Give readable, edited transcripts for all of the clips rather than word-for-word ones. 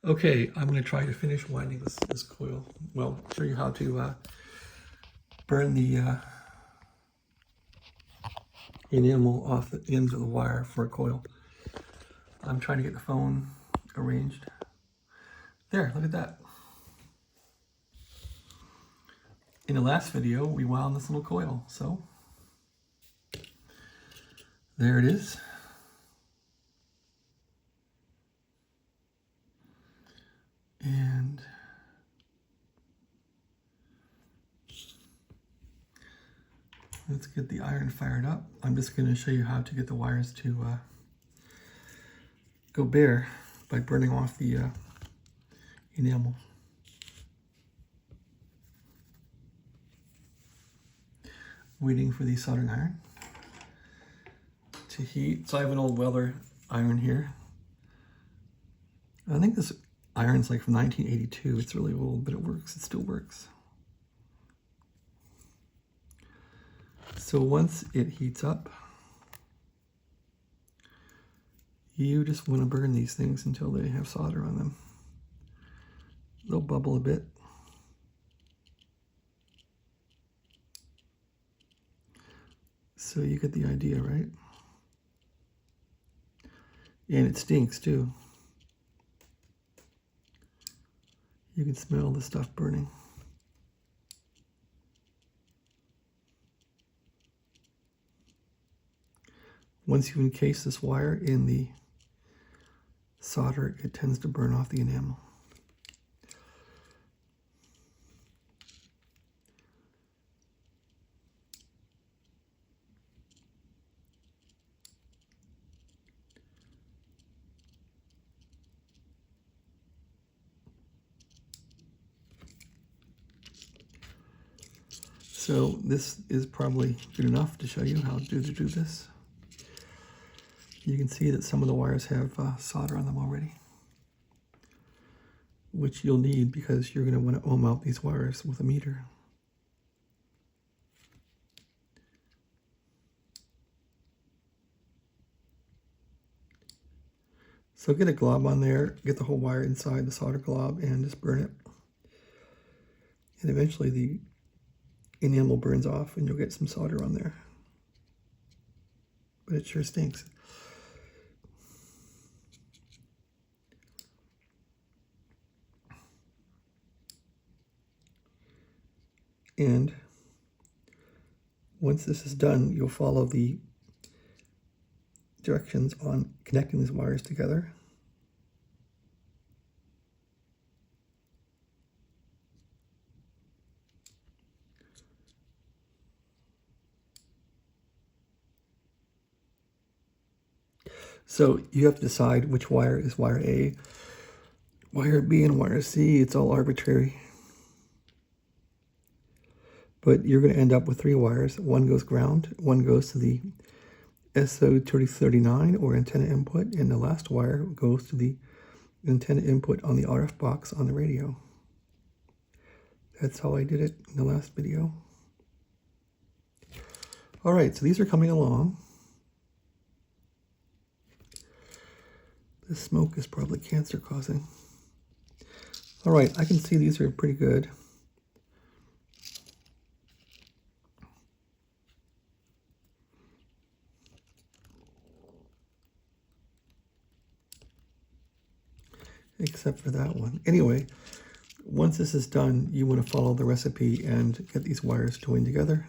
Okay, I'm going to try to finish winding this coil. Well, show you how to burn the enamel off the ends of the wire for a coil. I'm trying to get the phone arranged. There, look at that. In the last video, we wound this little coil, so there it is. And let's get the iron fired up. I'm just going to show you how to get the wires to go bare by burning off the enamel. Waiting for the soldering iron to heat. So I have an old welder iron here. I think this iron's like from 1982. It's really old, but it works. It still works. So once it heats up, you just want to burn these things until they have solder on them. They'll bubble a bit. So you get the idea, right? And it stinks too. You can smell the stuff burning. Once you encase this wire in the solder, it tends to burn off the enamel. So this is probably good enough to show you how to do this. You can see that some of the wires have solder on them already, which you'll need because you're going to want to ohm out these wires with a meter. So get a glob on there, get the whole wire inside the solder glob and just burn it. And eventually the enamel burns off and you'll get some solder on there. But it sure stinks. And once this is done, you'll follow the directions on connecting these wires together. So you have to decide which wire is wire A, wire B, and wire C. It's all arbitrary. But you're going to end up with 3 wires. One goes ground, one goes to the SO3039 or antenna input, and the last wire goes to the antenna input on the RF box on the radio. That's how I did it in the last video. All right, so these are coming along. The smoke is probably cancer causing. All right, I can see these are pretty good. Except for that one. Anyway, once this is done, you want to follow the recipe and get these wires joined together.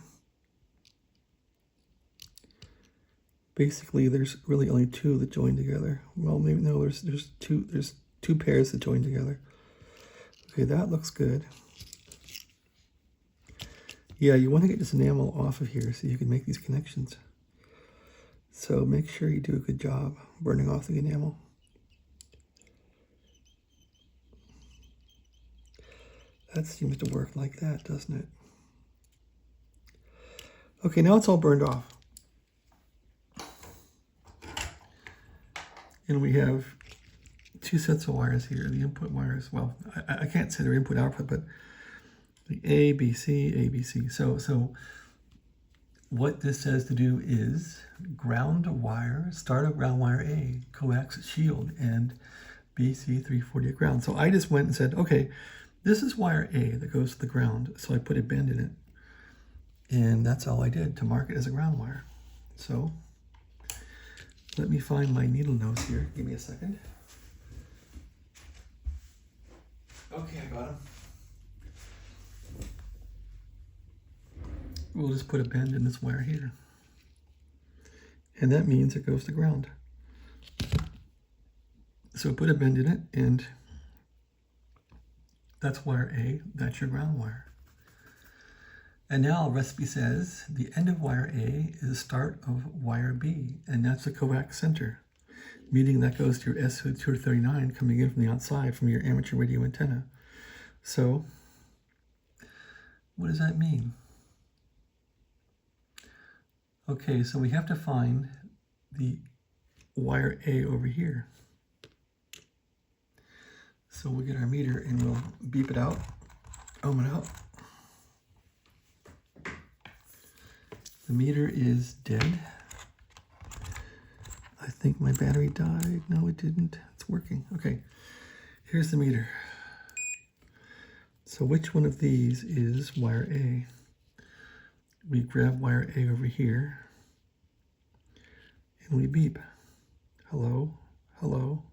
Basically, there's really only 2 that join together. Well, maybe no, there's two pairs that join together. Okay, that looks good. Yeah, you want to get this enamel off of here so you can make these connections. So make sure you do a good job burning off the enamel. That seems to work like that, doesn't it? Okay, now it's all burned off. And we have 2 sets of wires here, the input wires. Well, I can't say they're input output, but the A, B, C, A, B, C. So what this says to do is ground a wire, start a ground wire A, coax shield, and BC-348 ground. So I just went and said, okay, this is wire A that goes to the ground. So I put a bend in it. And that's all I did to mark it as a ground wire. So let me find my needle nose here. Give me a second. Okay, I got them. We'll just put a bend in this wire here. And that means it goes to ground. So put a bend in it, and that's wire A, that's your ground wire. And now the recipe says the end of wire A is the start of wire B, and that's the coax center, meaning that goes to your SO239 coming in from the outside from your amateur radio antenna. So what does that mean? Okay, so we have to find the wire A over here. So we'll get our meter and we'll beep it out, ohm it out. The meter is dead. I think my battery died. No, it didn't. It's working. Okay, here's the meter. So which one of these is wire A? We grab wire A over here and we beep. Hello, hello,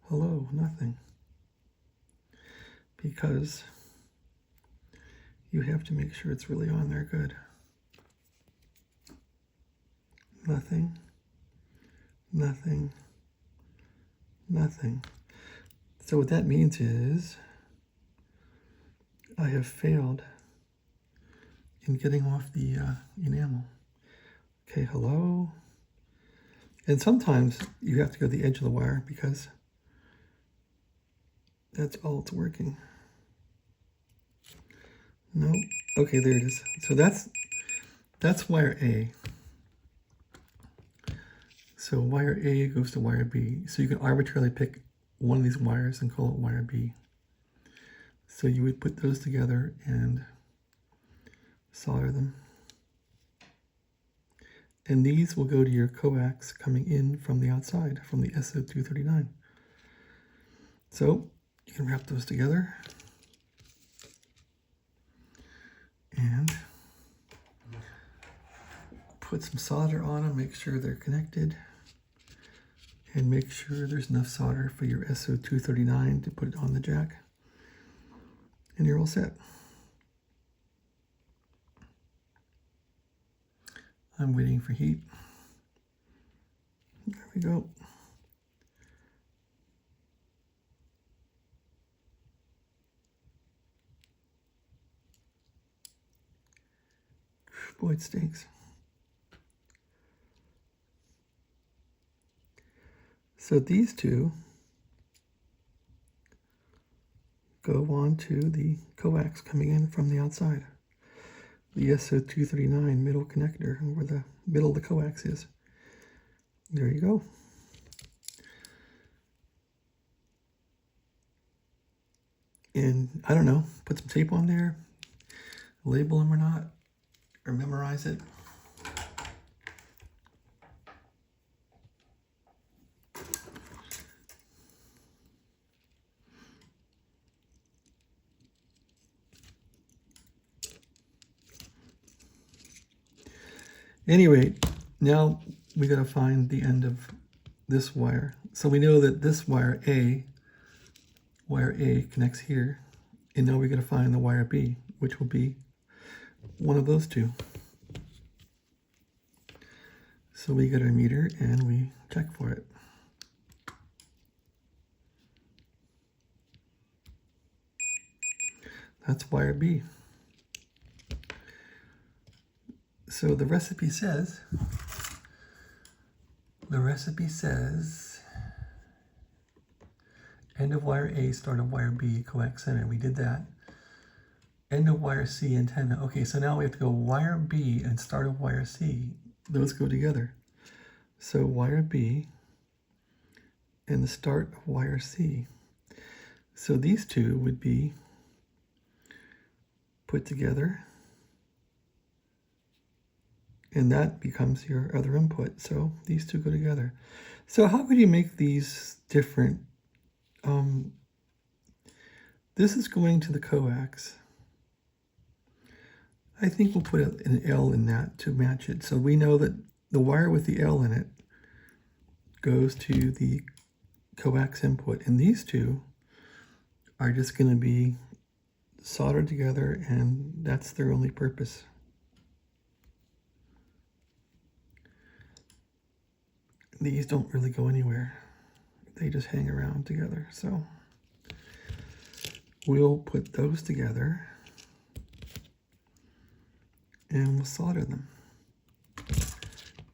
hello, nothing. Because you have to make sure it's really on there good. Nothing, nothing, nothing. So what that means is I have failed in getting off the enamel. Okay, hello. And sometimes you have to go to the edge of the wire because that's all it's working. No, okay, there it is. So that's wire A. So wire A goes to wire B. So you can arbitrarily pick one of these wires and call it wire B. So you would put those together and solder them. And these will go to your coax coming in from the outside, from the SO239. So you can wrap those together. And put some solder on them, make sure they're connected. And make sure there's enough solder for your SO239 to put it on the jack. And you're all set. I'm waiting for heat. There we go. Boy, it stinks. So these two go on to the coax coming in from the outside. The SO239 middle connector, where the middle of the coax is. There you go. And I don't know, put some tape on there, label them or not, or memorize it. Anyway, now we got to find the end of this wire. So we know that this wire A connects here, and now we got to find the wire B, which will be one of those two. So we get our meter and we check for it. That's wire B. So the recipe says end of wire A, start of wire B, coax center. We did that. End of wire C, antenna. Okay, so now we have to go wire B and start of wire C. Those go together. So wire B and the start of wire C. So these two would be put together, and that becomes your other input. So these two go together. So how could you make these different This is going to the coax. I think we'll put an L in that to match it. So we know that the wire with the L in it goes to the coax input. And these two are just going to be soldered together, and that's their only purpose. These don't really go anywhere. They just hang around together. So we'll put those together and we'll solder them.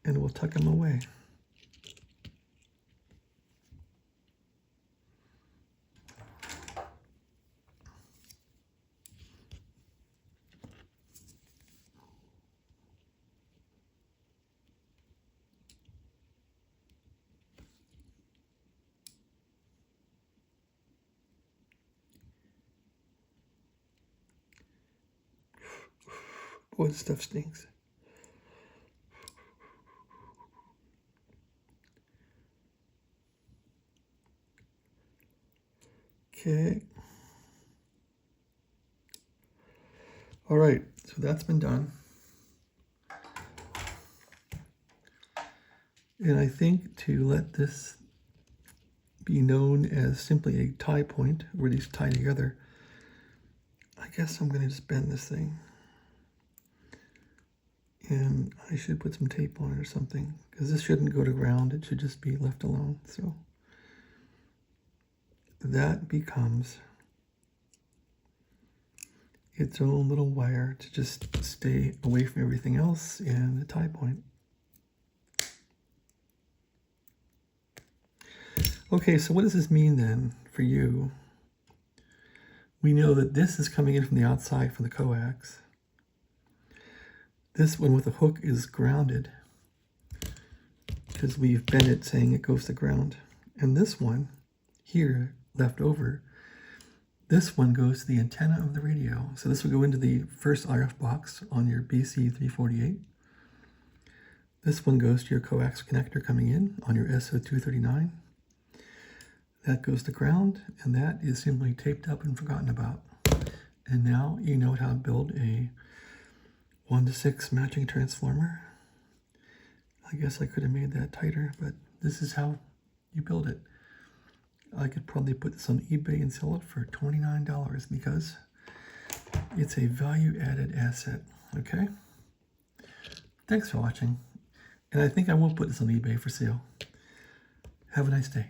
And we'll tuck them away. Boy, this stuff stinks. Okay. All right, so that's been done. And I think to let this be known as simply a tie point, where these tie together, I guess I'm going to just bend this thing. And I should put some tape on it or something, because this shouldn't go to ground. It should just be left alone. So that becomes its own little wire to just stay away from everything else and the tie point. Okay, so what does this mean then for you? We know that this is coming in from the outside from the coax. This one with the hook is grounded because we've bent it saying it goes to ground. And this one here left over, this one goes to the antenna of the radio. So this will go into the first RF box on your BC-348. This one goes to your coax connector coming in on your SO239. That goes to ground, and that is simply taped up and forgotten about. And now you know how to build a 1-to-6 matching transformer. I guess I could have made that tighter, but this is how you build it. I could probably put this on eBay and sell it for $29 because it's a value-added asset, okay? Thanks for watching. And I think I will put this on eBay for sale. Have a nice day.